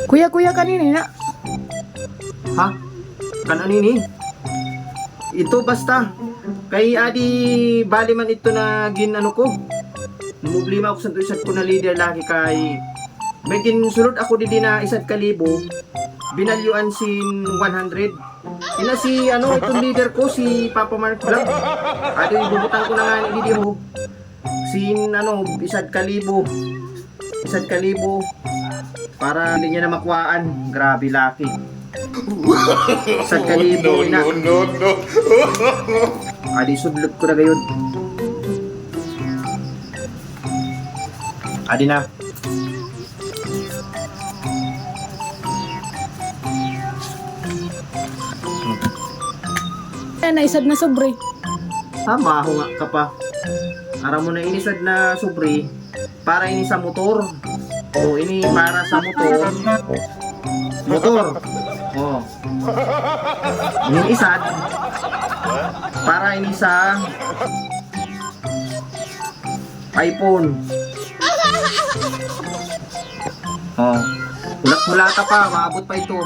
Kuya kanina na. Ha? Kananini? Ito basta. Kay adi bali man ito na ginano ko. Problema ako sa isat ko na leader lagi kay may ginsulod ako di na isat kalibo. Binalyuan sin 100. Ina si ano itong leader ko si Papa Mark Vlog. Adi ibubutan ko na nga ni ho. Sin ano isat kalibo. Isat kalibo para hindi niya na makuhaan. Grabe laki. Isat kalibo ina. No. Adi sudlot ko na gayon. Adi na. Naisad na sobre. Maho nga ka pa. Ara mo na inisad na sobre para ini sa motor. O ini para sa motor. Motor. Oh. Ini isad para ini sa iPhone. Oh. Hulak-hula ka pa, maabot pa ito.